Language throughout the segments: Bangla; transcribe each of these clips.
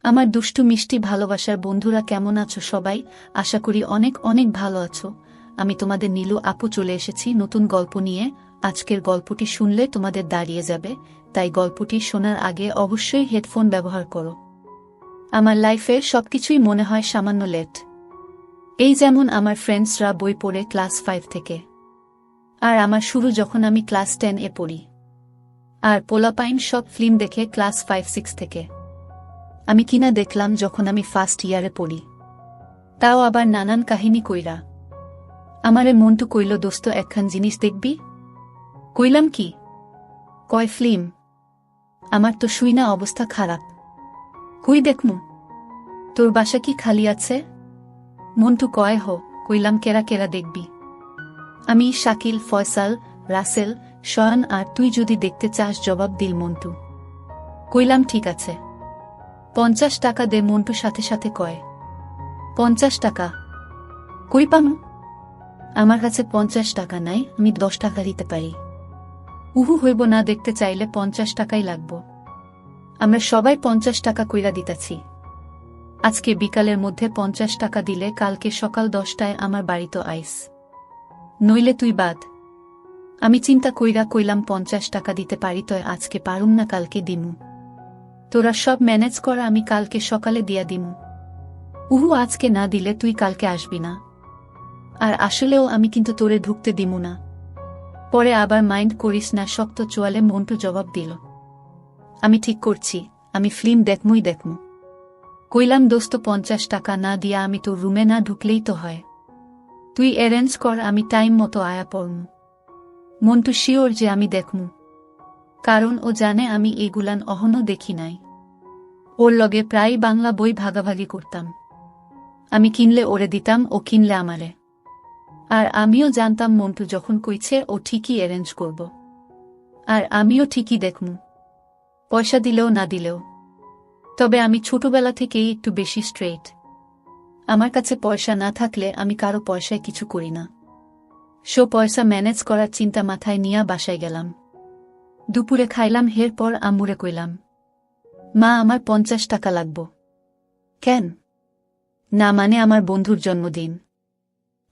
আমার দুষ্টু মিষ্টি ভালোবাসার বন্ধুরা কেমন আছো সবাই? আশা করি অনেক অনেক ভালো আছো। আমি তোমাদের নীলু আপু চলে এসেছি নতুন গল্প নিয়ে। আজকের গল্পটি শুনলে তোমাদের দাঁড়িয়ে যাবে, তাই গল্পটি শোনার আগে অবশ্যই হেডফোন ব্যবহার করো। আমার লাইফের সবকিছুই মনে হয় সামান্য লেট। এই যেমন আমার ফ্রেন্ডসরা বই পড়ে ক্লাস 5 থেকে, আর আমার শুরু যখন আমি ক্লাস 10 এ পড়ি। আর পোলাপাইন সব ফিল্ম দেখে ক্লাস 5-6 থেকে। আমি কিনা দেখলাম যখন আমি ফার্স্ট ইয়ারে পড়ি, তাও আবার নানান কাহিনী কইরা। আমারে মন্টু কইল, দোস্ত একখান জিনিস দেখবি? কইলাম কি? কয় ফিল্ম। আমার তো শুই না, অবস্থা খারাপ। কই দেখমু? তোর বাসা কি খালি আছে? মন্টু কয় হ। কইলাম কেরা কেরা দেখবি? আমি, শাকিল, ফয়সাল, রাসেল, শয়ন আর তুই যদি দেখতে চাস জবাব দিল মন্টু। কইলাম ঠিক আছে। 50 টাকা দে। মন্টু সাথে সাথে কয় 50 টাকা? কই পামু? আমার কাছে 50 টাকা নাই, আমি 10 টাকা দিতে পারি। উহু হইব না, দেখতে চাইলে 50 টাকাই লাগব। আমরা সবাই 50 টাকা কইরা দিতাছি। আজকে বিকালের মধ্যে 50 টাকা দিলে কালকে সকাল 10টায় আমার বাড়িতে আইস, নইলে তুই বাদ। আমি চিন্তা কইরা কইলাম 50 টাকা দিতে পারি, তয় আজকে পারুম না, কালকে দিমু। তোরা সব ম্যানেজ করা, আমি কালকে সকালে দিয়া দিমু। উহু আজকে না দিলে তুই কালকে আসবি না। আর আসলেও আমি কিন্তু তোরে ঢুকতে দিমু না। পরে আবার মাইন্ড করিস না, শক্ত চোয়ালে মন্টু জবাব দিল। আমি ঠিক করছি, আমি ফিল্ম দেখমুই দেখমু। কইলাম দোস্ত 50 টাকা না দিয়া আমি তোর রুমে না ঢুকলেই তো হয়। তুই অ্যারেঞ্জ কর, আমি টাইম মতো আয়া পড়মু। মন্টু শিওর যে আমি দেখমু, কারণ ও জানে আমি এগুলান অহনো দেখি নাই। ওর লগে প্রায় বাংলা বই ভাগাভাগি করতাম। আমি কিনলে ওরে দিতাম, ও কিনলে আমারে। আর আমিও জানতাম মন্টু যখন কইছে ও ঠিকই অ্যারেঞ্জ করব। আর আমিও ঠিকই দেখমু, পয়সা দিলেও না দিলেও। তবে আমি ছোটবেলা থেকেই একটু বেশি স্ট্রেট। আমার কাছে পয়সা না থাকলে আমি কারো পয়সায় কিছু করি না। পয়সা ম্যানেজ করার চিন্তা মাথায় নিয়া বাসায় গেলাম। দুপুরে খাইলাম, এরপর আম্মুরে কইলাম, মা আমার 50 টাকা লাগব। কেন? না মানে আমার বন্ধুর জন্মদিন,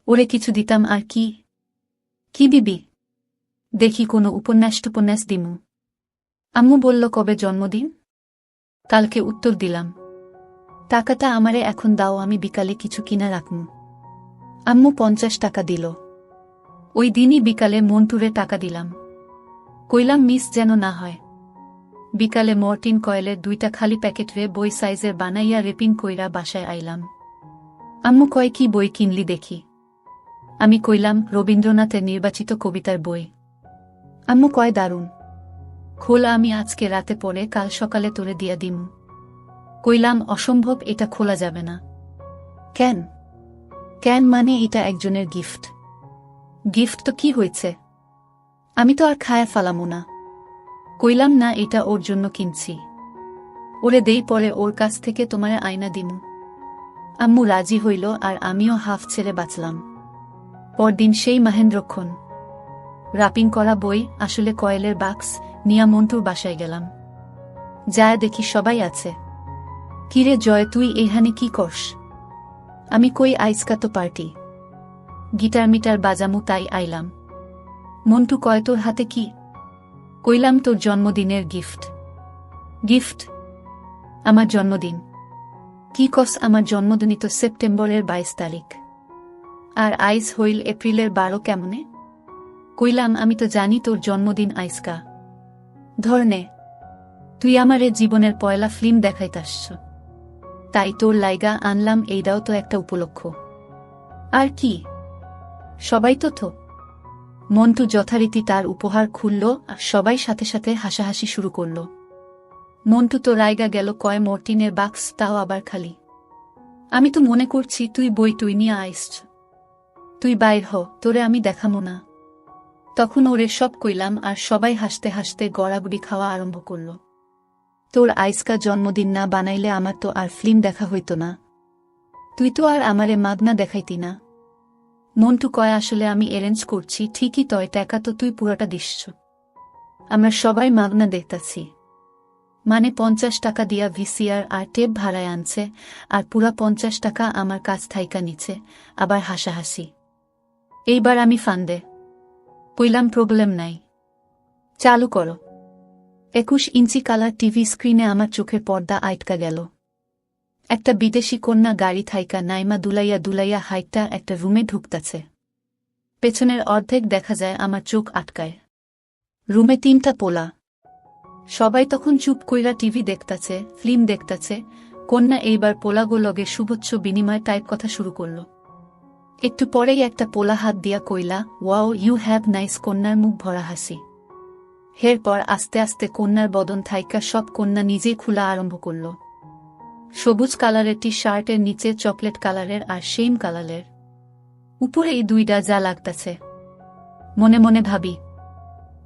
ওরে কিছু দিতাম। আর কি কি দিবি? দেখি কোনো উপন্যাস দিমু। আম্মু বলল, কবে জন্মদিন? কালকে। উত্তর দিলাম, টাকাটা আমারে এখন দাও, আমি বিকালে কিছু কিনা রাখমু। আম্মু 50 টাকা দিল। ওই দিনই বিকালে মন্টুরে টাকা দিলাম। কইলাম মিস যেন না হয়। বিকালে মর্টিন কয়েলের 2টা খালি প্যাকেট রে বই সাইজের বানাইয়া রেপিং কইরা বাসায় আইলাম। আম্মু কয়, কি বই কিনলি দেখি? আমি কইলাম, রবীন্দ্রনাথের নির্বাচিত কবিতার বই। আম্মু কয়, দারুণ, খোলা, আমি আজকে রাতে পড়ে কাল সকালে তোরে দিয়া দিমু। কইলাম, অসম্ভব, এটা খোলা যাবে না। কেন? কেন মানে এটা একজনের গিফট। গিফট তো কি হয়েছে? আমি তো আর খায়া ফালামু না। কইলাম, না, এটা ওর জন্য কিনছি, ওরে দেই, পরে ওর কাছ থেকে তোমারে আয়না দিমু। আম্মু রাজি হইল, আর আমিও হাফ ছেড়ে বাঁচলাম। পরদিন সেই মহেন্দ্রক্ষণ রাপিং করা বই, আসলে কয়েলের বাক্স, নিয়া মন্টুর বাসায় গেলাম। যায় দেখি সবাই আছে। কিরে জয়, তুই এইখানে কি করস? আমি কই, আইজকা তো পার্টি, গিটার মিটার বাজামু, তাই আইলাম। মন্টু কয়, তোর হাতে কি? কইলাম, তোর জন্মদিনের গিফট। গিফট? আমার জন্মদিন? কি কস? আমার জন্মদিনই তো সেপ্টেম্বরের 22 তারিখ। আর আইস হইল এপ্রিলের 12 কেমনে? কইলাম, আমি তো জানি তোর জন্মদিন আইসকা। ধরনে, তুই আমারে জীবনের পয়লা ফিল্ম দেখাইতাস, তাই তোর লাইগা আনলাম, এইটাও তো একটা উপলক্ষ। আর কি, সবাই তো। মন্টু যথারীতি তার উপহার খুলল, আর সবাই সাথে সাথে হাসাহাসি শুরু করল। মন্টু তো রাইগা গেল, কয়, মর্টিনের বাক্স, তাও আবার খালি। আমি তো মনে করছি তুই বই তুই নিয়ে আইস, তুই বাইর হ, তোরে আমি দেখামো না। তখন ওরে সব কইলাম, আর সবাই হাসতে হাসতে গড়াগড়ি খাওয়া আরম্ভ করল। তোর আইসকা জন্মদিন না বানাইলে আমার তো আর ফিল্ম দেখা হইত না। তুই তো আর আমারে মাগনা দেখাইতি না। মন্টু কয়, আসলে আমি অ্যারেঞ্জ করছি ঠিকই, তয় টাকা তো তুই পুরোটা দিস। আমরা সবাই মাগনা দেখতাছি। মানে 50 টাকা দিয়া ভিসিআর আর টেপ ভাড়ায় আনছে, আর পুরা 50 টাকা আমার কাছ থাইকা নিচ্ছে, আবার হাসাহাসি। এইবার আমি ফান্দে কইলাম, প্রবলেম নাই, চালু করো। 21 ইঞ্চি কালার টিভি স্ক্রিনে আমার চোখের পর্দা আটকা গেল। একটা বিদেশি কন্যা গাড়ি থাইকা নাইমা দুলাইয়া দুলাইয়া হাইটটা একটা রুমে ঢুকতাছে। পেছনের অর্ধেক দেখা যায়, আমার চোখ আটকায়। রুমে 3টা পোলা, সবাই তখন চুপ কইরা টিভি দেখতাছে, ফিল্ম দেখতাছে। কন্যা এইবার পোলাগোলগে শুভচ্ছ বিনিময় টাইপ কথা শুরু করল। একটু পরেই একটা পোলা হাত দিয়া কইলা, ওয়াও ইউ হ্যাভ নাইস। কন্যার মুখ ভরা হাসি। এরপর আস্তে আস্তে কন্যার বদন থাইকা সব কন্যা নিজেই খোলা আরম্ভ করল। সবুজ কালারের টি শার্টের নিচে চকলেট কালারের আর সেম কালারের উপরে এই দুইটা যা লাগতাছে। মনে মনে ভাবি,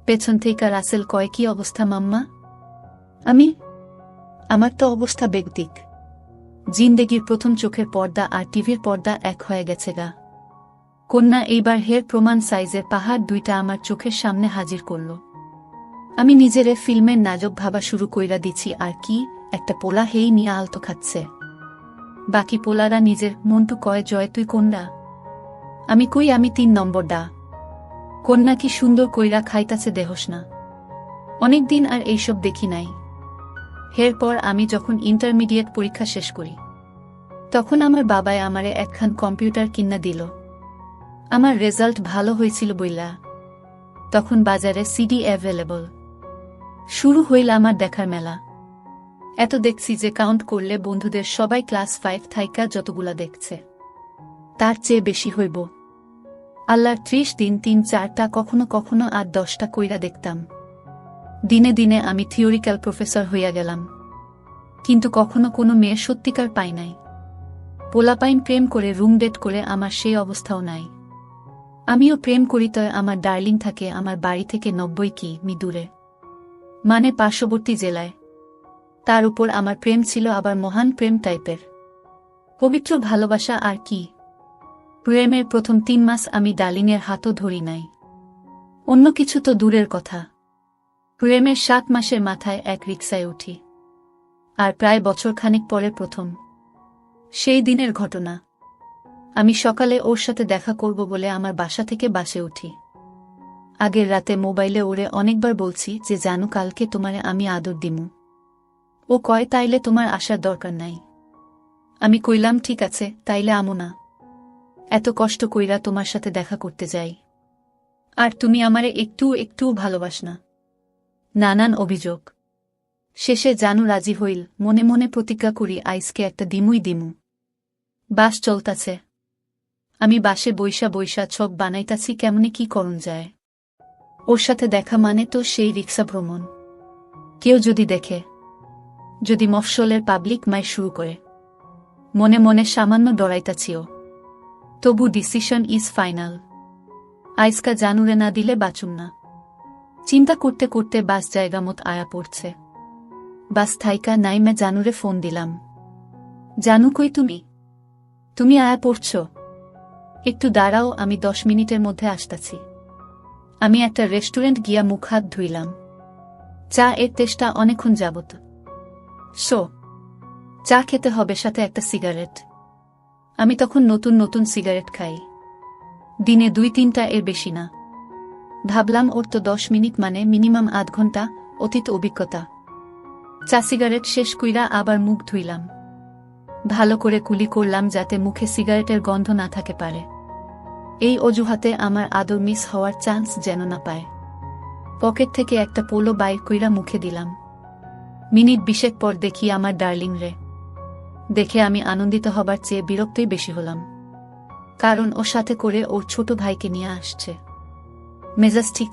পেছন থেকে রাসেল কয়, কি অবস্থা মাম্মা? আমার তো অবস্থা বেগতিক। জিন্দেগির প্রথম চোখের পর্দা আর টিভির পর্দা এক হয়ে গেছে গা। কন্যা এইবার হের প্রমাণ সাইজের পাহাড় দুইটা আমার চোখের সামনে হাজির করল। আমি নিজেরে ফিল্মের নায়ক ভাবা শুরু কইরা দিছি। আর কি, একটা পোলা হেই নিয়ে আলতো খাচ্ছে। বাকি পোলারা নিজের মন্টু কয়, জয় তুই কোনডা? আমি কই, আমি 3 নম্বর ডা। কন্যা কি সুন্দর কইরা খাইতাছে দেহস না। অনেকদিন আর এইসব দেখি নাই। এরপর আমি যখন ইন্টারমিডিয়েট পরীক্ষা শেষ করি, তখন আমার বাবায় আমারে একখান কম্পিউটার কিনা দিল। আমার রেজাল্ট ভালো হয়েছিল বইলা। তখন বাজারে সিডি অ্যাভেলেবল। শুরু হইল আমার দেখার মেলা। এত দেখছি যে কাউন্ট করলে বন্ধুদের সবাই ক্লাস 5 থাইকা যতগুলা দেখছে, তার চেয়ে বেশি হইব। আল্লাহর 30 দিন 3-4টা, কখনো কখনো আর 10টা কইরা দেখতাম। দিনে দিনে আমি থিওরিক্যাল প্রফেসর হইয়া গেলাম। কিন্তু কখনো কোনো মেয়ে সত্যিকার পাই নাই। পোলাপাইন প্রেম করে রুম ডেট করে আমার সেই অবস্থাও নাই। আমিও প্রেম করি, তয় আমার ডার্লিং থাকে আমার বাড়ি থেকে 90 কিমি দূরে, মানে পার্শ্ববর্তী জেলায়। তার উপর আমার প্রেম ছিল আবার মহান প্রেম টাইপের, পবিত্র ভালোবাসা। আর কি, প্রেমের প্রথম 3 মাস আমি ডার্লিংয়ের হাতও ধরি নাই। অন্য কিছু তো দূরের কথা। প্রেমের 7 মাসের মাথায় এক রিকশায় উঠি। আর প্রায় বছরখানেক পরে প্রথম সেই দিনের ঘটনা। আমি সকালে ওর সাথে দেখা করব বলে আমার বাসা থেকে বাসে উঠি। আগের রাতে মোবাইলে ওরে অনেকবার বলছি যে জানু, কালকে তোমারে আমি আদর দিমু। ও কয়, তাইলে তোমার আসার দরকার নাই। আমি কইলাম, ঠিক আছে, তাইলে আমো না। এত কষ্ট কইরা তোমার সাথে দেখা করতে যাই, আর তুমি আমারে একটু ভালোবাস না। নানান অভিযোগ শেষে জানু রাজি হইল। মনে মনে প্রতিজ্ঞা করি, আইসকে একটা দিমুই দিমু। বাস চলতাছে, আমি বাসে বইসা বইসা ছক বানাইতাছি কেমনে কি করণ যায়। ওর সাথে দেখা মানে তো সেই রিক্সা ভ্রমণ। কেউ যদি দেখে, যদি মফস্বলের পাবলিক মাই শুরু করে। মনে মনে সামান্য ডরাইতাছিও, তবু ডিসিশন ইজ ফাইনাল। আইসকা জানুরে না দিলে বাঁচুম না। চিন্তা করতে করতে বাস জায়গা মত আয়া পড়ছে। বাস থাইকা নাইমে জানুরে ফোন দিলাম। জানু কই তুমি আয়া পড়ছ? একটু দাঁড়াও, আমি 10 মিনিটের মধ্যে আসতাছি। আমি একটা রেস্টুরেন্ট গিয়া মুখ হাত ধুইলাম। চা এর তেষ্টা অনেকক্ষণ যাবত। চা খেতে হবে, সাথে একটা সিগারেট। আমি তখন নতুন সিগারেট খাই, দিনে 2-3টা, এর বেশি না। ভাবলাম ওর তো 10 মিনিট মানে মিনিমাম আধ ঘন্টা অতীত অভিজ্ঞতা। চা সিগারেট শেষ কইরা আবার মুখ ধুইলাম। ভালো করে কুলি করলাম যাতে মুখে সিগারেটের গন্ধ না থাকে পারে। এই অজুহাতে আমার আদর মিস হওয়ার চান্স যেন না পায়। পকেট থেকে একটা পোলো বাইর কইরা মুখে দিলাম। মিনিট 20 পর দেখি আমার ডার্লিং রে। দেখে আমি আনন্দিত হবার চেয়ে বিরক্তই বেশি হলাম, কারণ ওর সাথে করে ওর ছোট ভাইকে নিয়ে আসছে। মেজাজ ঠিক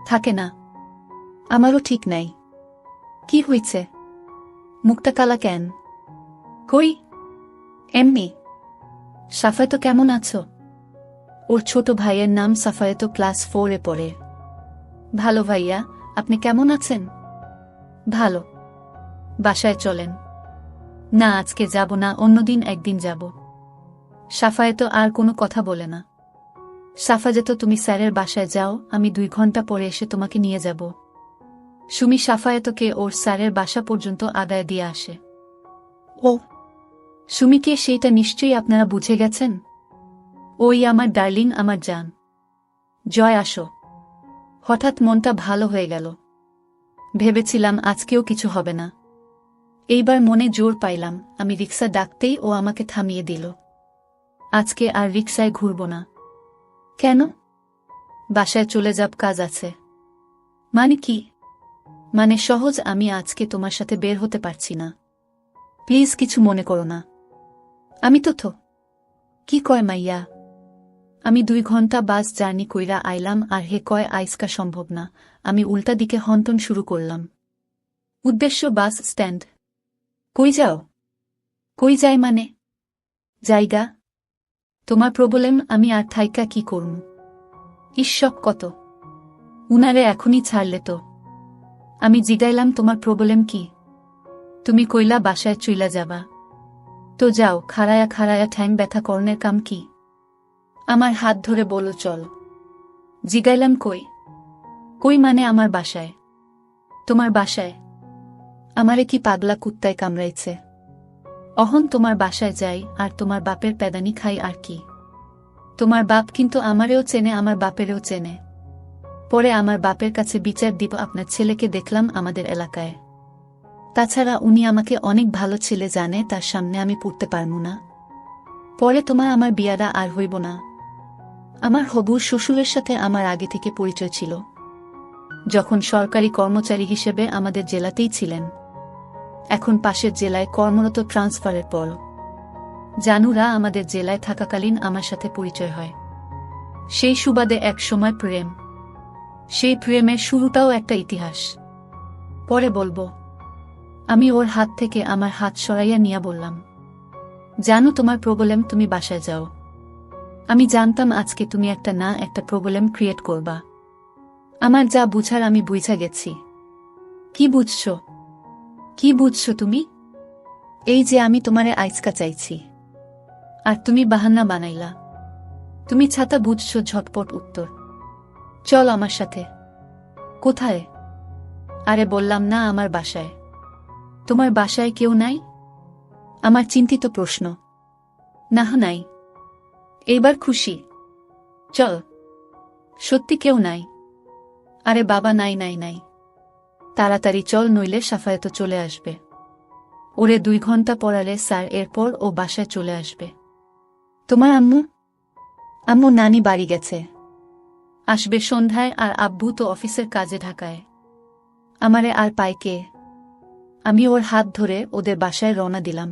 থাকে না। আমারও ঠিক নাই। কি হইছে? মুখটা কালা কেন? কই, এমনি। সাফায়েত কেমন আছো? ওর ছোট ভাইয়ের নাম সাফায়েত, ক্লাস 4-এ পড়ে। ভালো ভাইয়া, আপনি কেমন আছেন? ভালো। বাসায় চলেন। না, আজকে যাব না, অন্যদিন একদিন যাব। সাফায়েত আর কোনো কথা বলে না। সাফা যেত, তুমি স্যারের বাসায় যাও, আমি 2 ঘন্টা পরে এসে তোমাকে নিয়ে যাব। সুমি সাফায়েতকে ওর স্যারের বাসা পর্যন্ত আদায় দিয়ে আসে। ও সুমিকে, সেইটা নিশ্চয়ই আপনারা বুঝে গেছেন। ওই আমার ডার্লিং, আমার জান। জয়, আসো। হঠাৎ মনটা ভালো হয়ে গেল। ভেবেছিলাম আজকেও কিছু হবে না। এইবার মনে জোর পাইলাম। আমি রিক্সা ডাকতেই ও আমাকে থামিয়ে দিল। আজকে আর রিক্সায় ঘুরব না। কেন? বাসায় চলে যাব, কাজ আছে। মানে কি? মানে সহজ, আমি আজকে তোমার সাথে বের হতে পারছি না। প্লিজ কিছু মনে করো না। আমি তো কি কয় মাইয়া, আমি 2 ঘন্টা বাস জার্নি কইরা আইলাম, আর হে কয় আইসকা সম্ভব না। আমি উল্টা দিকে হন্তন শুরু করলাম। উদ্দেশ্য বাস স্ট্যান্ড। কই যাও? কই যাই মানে? জায়গা। তোমার প্রবলেম, আমি আর থাইকা কি করুম? ঈশ্বর, কত উনারে এখনই ছাড়লে তো। আমি জিগাইলাম তোমার প্রবলেম কি? তুমি কইলা বাসায় চইলা যাবা। তো যাও, খাড়ায়া খাড়ায়া ঠ্যাং ব্যথা করনের কাম কি? আমার হাত ধরে বলো চল। জিগাইলাম কই? কই মানে আমার বাসায়। তোমার বাসায়? আমারে কি পাগলা কুত্তায় কামড়াইছে? অহন তোমার বাসায় যাই আর তোমার বাপের প্যাদানি খাই, আর কি। তোমার বাপ কিন্তু আমারেও চেনে, আমার বাপেরও চেনে। পরে আমার বাপের কাছে বিচার দিব। আপনার ছেলেকে দেখলাম আমাদের এলাকায়। তাছাড়া উনি আমাকে অনেক ভালো ছেলে জানে, তার সামনে আমি পড়তে পারমু না। পরে তোমার আমার বিয়াটা আর হইব না। আমার হবুর শ্বশুরের সাথে আমার আগে থেকে পরিচয় ছিল, যখন সরকারি কর্মচারী হিসেবে আমাদের জেলাতেই ছিলেন। এখন পাশের জেলায় কর্মরত, ট্রান্সফারের পর জানুরা আমাদের জেলায় থাকাকালীন আমার সাথে পরিচয় হয়। সেই সুবাদে এক সময় প্রেম। সেই প্রেমের শুরুটাও একটা ইতিহাস, পরে বলবো। আমি ওর হাত থেকে আমার হাত সরাইয়া নিয়া বললাম, জানো তোমার প্রবলেম, তুমি বাসায় যাও। আমি জানতাম আজকে তুমি একটা না একটা প্রবলেম ক্রিয়েট করবা। আমার যা বুঝার আমি বুঝা গেছি। কি বুঝছো? কি বুঝছো তুমি? এই যে আমি তোমারে আইচকা চাইছি, আর তুমি বাহান্না বানাইলা। তুমি ছাতা বুঝছো? ঝটপট উত্তর। চল আমার সাথে। কোথায়? আরে বললাম না, আমার বাসায়। তোমার বাসায় কেউ নাই? আমার চিন্তিত প্রশ্ন। না, নাই। এইবার খুশি? চল। সত্যি কেউ নাই? আরে বাবা, নাই নাই নাই। তাড়াতাড়ি চল, নইলে সাফায়েত চলে আসবে। ওরে 2 ঘন্টা পড়ালে স্যার, এরপর ও বাসায় চলে আসবে। তোমার আম্মু? আম্মু নানি বাড়ি গেছে, আসবে সন্ধ্যায়। আর আব্বু তো অফিসের কাজে ঢাকায়। আমারে আর পায় কে? আমি ওর হাত ধরে ওদের বাসায় রওনা দিলাম।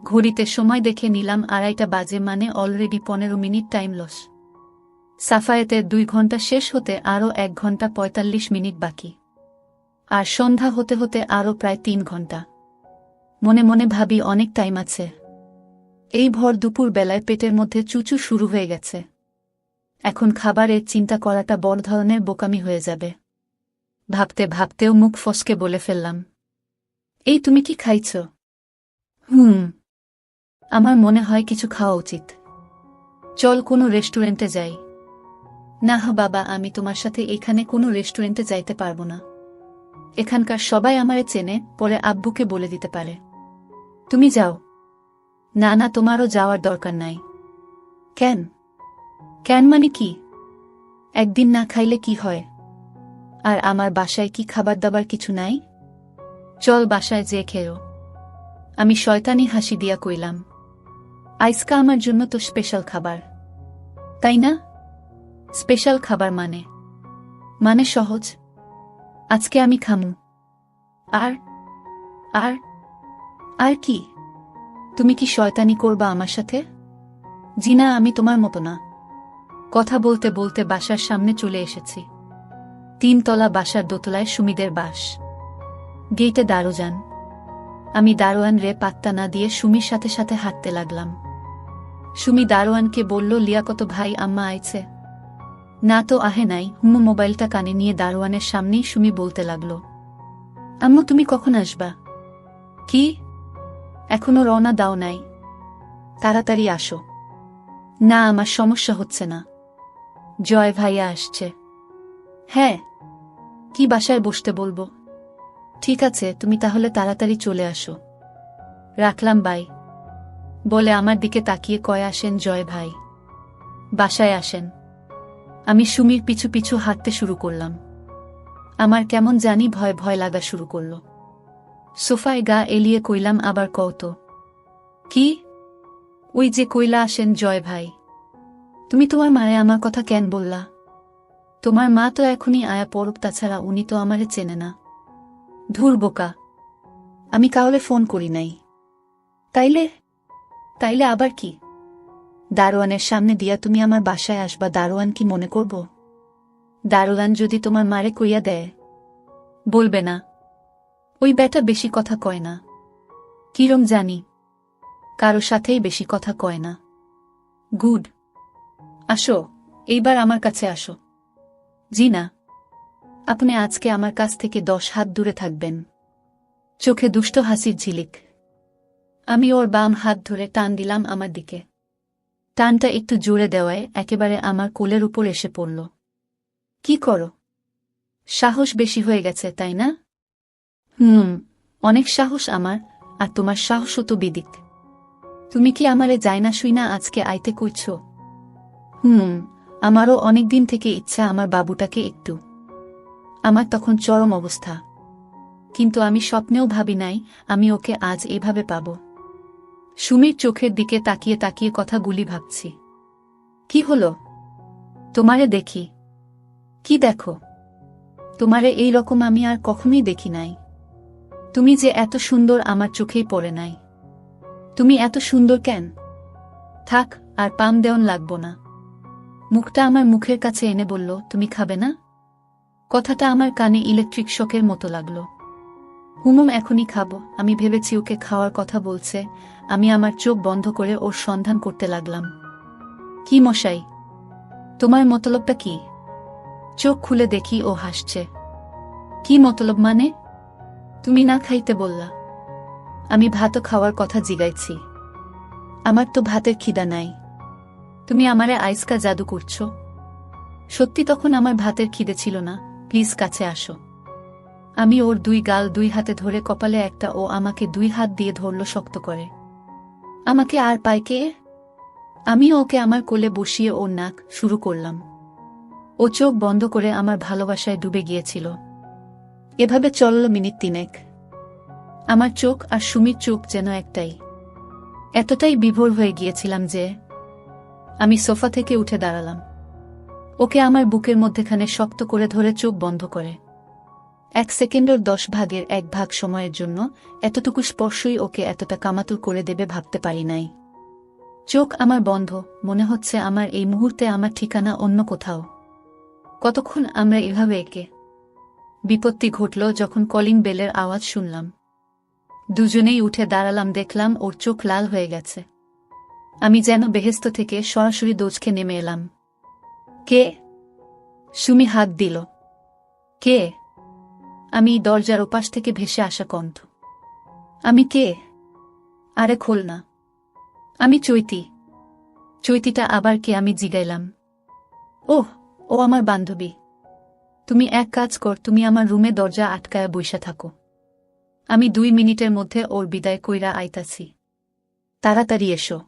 ঘড়িতে সময় দেখে নিলাম 2:30 বাজে, মানে অলরেডি 15 মিনিট টাইম লস। সাফায়েতের 2 ঘন্টা শেষ হতে আরও 1 ঘন্টা 45 মিনিট বাকি, আর সন্ধ্যা হতে হতে আরও প্রায় 3 ঘন্টা। মনে মনে ভাবি অনেক টাইম আছে। এই ভর দুপুর বেলায় পেটের মধ্যে চুচু শুরু হয়ে গেছে। এখন খাবারের চিন্তা করাটা বড় ধরনের বোকামি হয়ে যাবে। ভাবতে ভাবতেও মুখ ফসকে বলে ফেললাম, এই তুমি কি খাইছ? আমার মনে হয় কিছু খাওয়া উচিত। চল কোনো রেস্টুরেন্টে যাই। না বাবা, আমি তোমার সাথে এখানে কোনো রেস্টুরেন্টে যাইতে পারবো না। এখানকার সবাই আমারে চেনে, পরে আব্বুকে বলে দিতে পারে। তুমি যাও। না না, তোমারও যাওয়ার দরকার নাই। কেন? কেন মানে কি? একদিন না খাইলে কি হয়? আর আমার বাসায় কি খাবার দাবার কিছু নাই? চল বাসায় যে খেও। আমি শয়তানি হাসি দিয়া কইলাম, আইসকা আমার জন্য তো স্পেশাল খাবার, তাই না? স্পেশাল খাবার মানে সহজ। আজকে আমি খামু। আর আর আর কি? তুমি কি শয়তানি করবা আমার সাথে? জিনা, আমি তোমার মতো না। কথা বলতে বলতে বাসার সামনে চলে এসেছি। 3 তলা বাসার দোতলায় সুমিদের বাস। গেইটে দারোয়ান। আমি দারোয়ান রে পাত্তা না দিয়ে সুমির সাথে সাথে হাঁটতে লাগলাম। সুমি দারোয়ানকে বলল, লিয়াকত ভাই, আম্মা আইছে? না তো, আহে নাই। মোবাইলটা কানে নিয়ে দারোয়ানের সামনেই সুমি বলতে লাগল, আম্মু তুমি কখন আসবা? কি? এখনো রওনা দাও নাই? তাড়াতাড়ি আসো। না, আমার সমস্যা হচ্ছে না। জয় ভাইয়া আসছে। হ্যাঁ। কি বাসায় বসতে বলবো? ঠিক আছে, তুমি তাহলে তাড়াতাড়ি চলে আসো। রাখলাম, বাই। বলে আমার দিকে তাকিয়ে কয়ে, আসেন জয় ভাই, বাসায় আসেন। আমি সুমির পিছু পিছু হাঁটতে শুরু করলাম। আমার কেমন জানি ভয় ভয় লাগা শুরু করল। সোফায় গা এলিয়ে কইলাম, আবার কও তো। কি? ওই যে কইলা আসেন জয় ভাই। তুমি তোমার মায়ে আমার কথা কেন বললা? তোমার মা তো এখনই আয়া পড়ুক, তাছাড়া উনি তো আমারে চেনে না। ধুর বোকা, আমি কাউরে ফোন করি নাই। তাইলে? তাইলে আবার কি? দারোয়ানের সামনে দিয়া তুমি আমার বাসায় আসবা, দারোয়ান কি মনে করব? দারোয়ান যদি তোমার মারে কইয়া দেয়? বলবে না। ওই বেটা বেশি কথা কয় না। কিরম জানি, কারো সাথেই বেশি কথা কয় না। গুড। আসো, এইবার আমার কাছে আসো। জি না, আপনি আজকে আমার কাছ থেকে 10 হাত দূরে থাকবেন। চোখে দুষ্ট হাসির ঝিলিক। আমি ওর বাম হাত ধরে টান দিলাম আমার দিকে। টানটা একটু জোরে দেওয়ায় একেবারে আমার কোলের উপর এসে পড়ল। কি করো? সাহস বেশি হয়ে গেছে, তাই না? অনেক সাহস আমার, আর তোমার সাহসও তো বিদিক। তুমি কি আমারে যাই না শুই না আজকে আইতে কইছ? আমারও অনেকদিন থেকে ইচ্ছা আমার বাবুটাকে একটু। আমার তখন চরম অবস্থা, কিন্তু আমি স্বপ্নেও ভাবি নাই আমি ওকে আজ এভাবে পাব। সুমির চোখের দিকে তাকিয়ে তাকিয়ে কথাগুলি ভাবছি। কি হলো? তোমারে দেখি। কি দেখো? তোমারে এই রকম আমি আর কখনোই দেখি নাই। তুমি যে এত সুন্দর আমার চোখেই পড়ে নাই। তুমি এত সুন্দর কেন? থাক, আর পাম দেওন লাগবো না। মুখটা আমার মুখের কাছে এনে বলল, তুমি খাবে না? কথাটা আমার কানে ইলেকট্রিক শকের মতো লাগলো। এখনই খাবো। আমি ভেবেছি ওকে খাওয়ার কথা বলছে। আমি আমার চোখ বন্ধ করে ওর সন্ধান করতে লাগলাম। কি মশাই, তোমার মতলবটা কি? চোখ খুলে দেখি ও হাসছে। কি মতলব মানে? তুমি না খাইতে বললা। আমি ভাতও খাওয়ার কথা জিগাইছি। আমার তো ভাতের খিদা নাই। তুমি আমারে আইসকা জাদু করছো। সত্যি তখন আমার ভাতের খিদে ছিল না। প্লিজ কাছে আসো। আমি ওর 2 গাল 2 হাতে ধরে কপালে একটা, ও আমাকে 2 হাত দিয়ে ধরল শক্ত করে। আমাকে আর পায় কে? আমি ওকে আমার কোলে বসিয়ে ওর নাক শুরু করলাম। ও চোখ বন্ধ করে আমার ভালোবাসায় ডুবে গিয়েছিল। এভাবে চলল মিনিট 3। আমার চোখ আর সুমির চোখ যেন একটাই। এতটাই বিভোর হয়ে গিয়েছিলাম যে আমি সোফা থেকে উঠে দাঁড়ালাম। ওকে আমার বুকের মধ্যেখানে শক্ত করে ধরে চোখ বন্ধ করে 1 সেকেন্ডের 10 ভাগের 1 ভাগ সময়ের জন্য এতটুকু স্পর্শই ওকে এতটা কামাতুর করে দেবে ভাবতে পারি নাই। চোখ আমার বন্ধ, মনে হচ্ছে আমার এই মুহূর্তে আমার ঠিকানা অন্য কোথাও। কতক্ষণ আমরা এভাবে একে। বিপত্তি ঘটল যখন কলিং বেলের আওয়াজ শুনলাম। দুজনেই উঠে দাঁড়ালাম, দেখলাম ওর চোখ লাল হয়ে গেছে। আমি যেন বেহেস্ত থেকে সরাসরি দোজখে নেমে এলাম। কে? সুমি হাত দিল। কে? আমি দরজার ওপাশ থেকে ভেসে আসা কণ্ঠ। আমি কে? আরে খোল না। আমি চৈতি। চৈতিটা আবার কে? আমি জিগাইলাম। ওহ, ও আমার বান্ধবী। তুমি এক কাজ কর, তুমি আমার রুমে দরজা আটকায়া বইসা থাকো। আমি 2 মিনিটের মধ্যে ওর বিদায় কইরা আইতাছি। তাড়াতাড়ি এসো।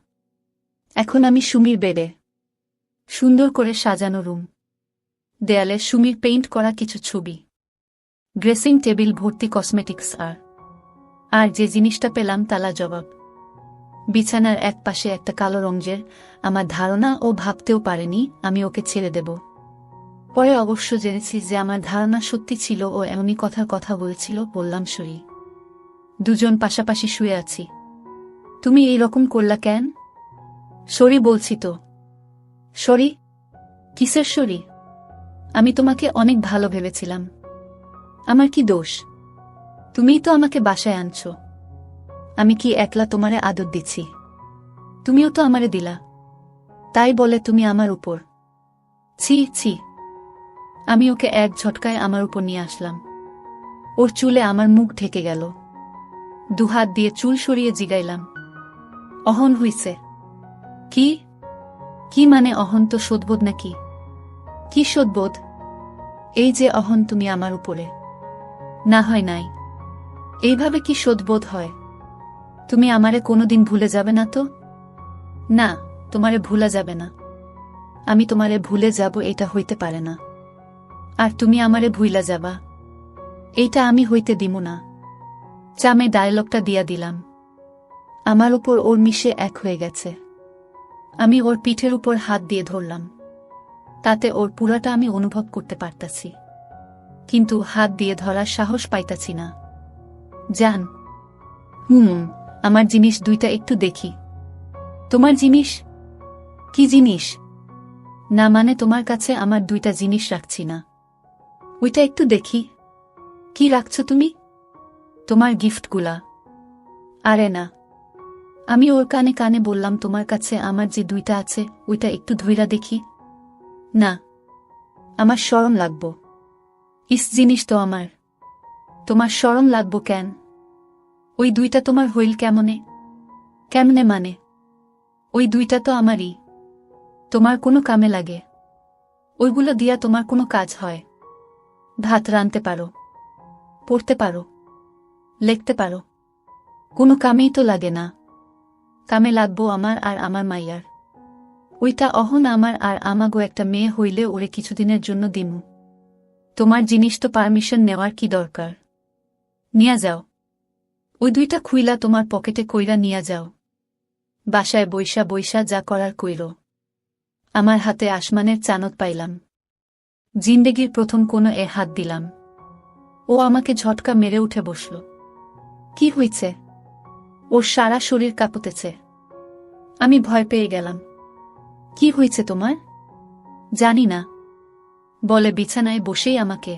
এখন আমি সুমির বেডে। সুন্দর করে সাজানো রুম। দেয়ালে সুমির পেইন্ট করা কিছু ছবি। ড্রেসিং টেবিল ভর্তি কসমেটিক্স। আর যে জিনিসটা পেলাম তালা জবাব। বিছানার এক পাশে একটা কালো রঙের। আমার ধারণা ও ভাবতেও পারেনি আমি ওকে ছেড়ে দেব। পরে অবশ্য জেনেছি যে আমার ধারণা সত্যি ছিল, ও এমনই কথার কথা বলছিল। বললাম, সরি। দুজন পাশাপাশি শুয়ে আছি। তুমি এই রকম করলা কেন? সরি বলছি তো। সরি? কিসের সরি? আমি তোমাকে অনেক ভালো ভেবেছিলাম। আমার কি দোষ? তুমিই তো আমাকে বাসায় আনছো। আমি কি একলা তোমারে আদর দিচ্ছি? তুমিও তো আমারে দিলা। তাই বলে তুমি আমার উপর। ছি ছি। আমি ওকে এক ঝটকায় আমার উপর নিয়ে আসলাম। ওর চুলে আমার মুখ ঢেকে গেল। 2 হাত দিয়ে চুল সরিয়ে জিগাইলাম, অহন হইছে? কি? কি মানে অহন? তো শোধবোধ নাকি? কি শোধবোধ? এই যে অহন তুমি আমার উপরে। না হয় নাই। এইভাবে কি শোধবোধ হয়? তুমি আমারে কোনোদিন ভুলে যাবে না তো? না, তোমারে ভুলা যাবে না। আমি তোমারে ভুলে যাব এটা হইতে পারে না। আর তুমি আমারে ভুইলা যাবা, এইটা আমি হইতে দিমু না। চামে ডায়লগটা দিয়া দিলাম। আমার উপর ওর মিশে এক হয়ে গেছে। আমি ওর পিঠের উপর হাত দিয়ে ধরলাম। তাতে ওর পুরাটা আমি অনুভব করতে পারতাছি, কিন্তু হাত দিয়ে ধরার সাহস পাইতাছি না। জান, আমার জিনিস দুইটা একটু দেখি। তোমার জিনিস? কি জিনিস? না মানে তোমার কাছে আমার দুইটা জিনিস রাখছি না, ওইটা একটু দেখি। কি রাখছো তুমি? তোমার গিফটগুলা। আরে না। আমি ওর কানে কানে বললাম, তোমার কাছে আমার যে দুইটা আছে ওইটা একটু ধইরা দেখি। না, আমার শরম লাগবো। ইস, জিনিস তো আমার। তোমার শরম লাগবো কেন? ওই দুইটা তোমার হইল কেমনে? কেমনে মানে? ওই দুইটা তো আমারই। তোমার কোনো কামে লাগে? ওইগুলো দিয়া তোমার কোনো কাজ হয়? ভাত রানতে পারো, পড়তে পারো, লিখতে পারো, কোনো কামেই তো লাগে না। কামে লাগবো আমার আর আমার মাইয়ার। ওইটা অহন আমার আর আমাগো একটা মেয়ে হইলে ওরে কিছুদিনের জন্য দিমু। তোমার জিনিস তো পারমিশন নেওয়ার কি দরকার? নিয়া যাও। ওই দুইটা খুইলা তোমার পকেটে কইরা নিয়া যাও। বাসায় বইসা বইসা যা করার কইরো। আমার হাতে আসমানের চানত পাইলাম। জিন্দেগির প্রথম কোনো হাত দিলাম। ও আমাকে ঝটকা মেরে উঠে বসল। কি হইছে? ওর সারা শরীর কাঁপতেছে। আমি ভয় পেয়ে গেলাম। কি হইছে তোমার? জানি না, বলে বিছানায় বসেই আমাকে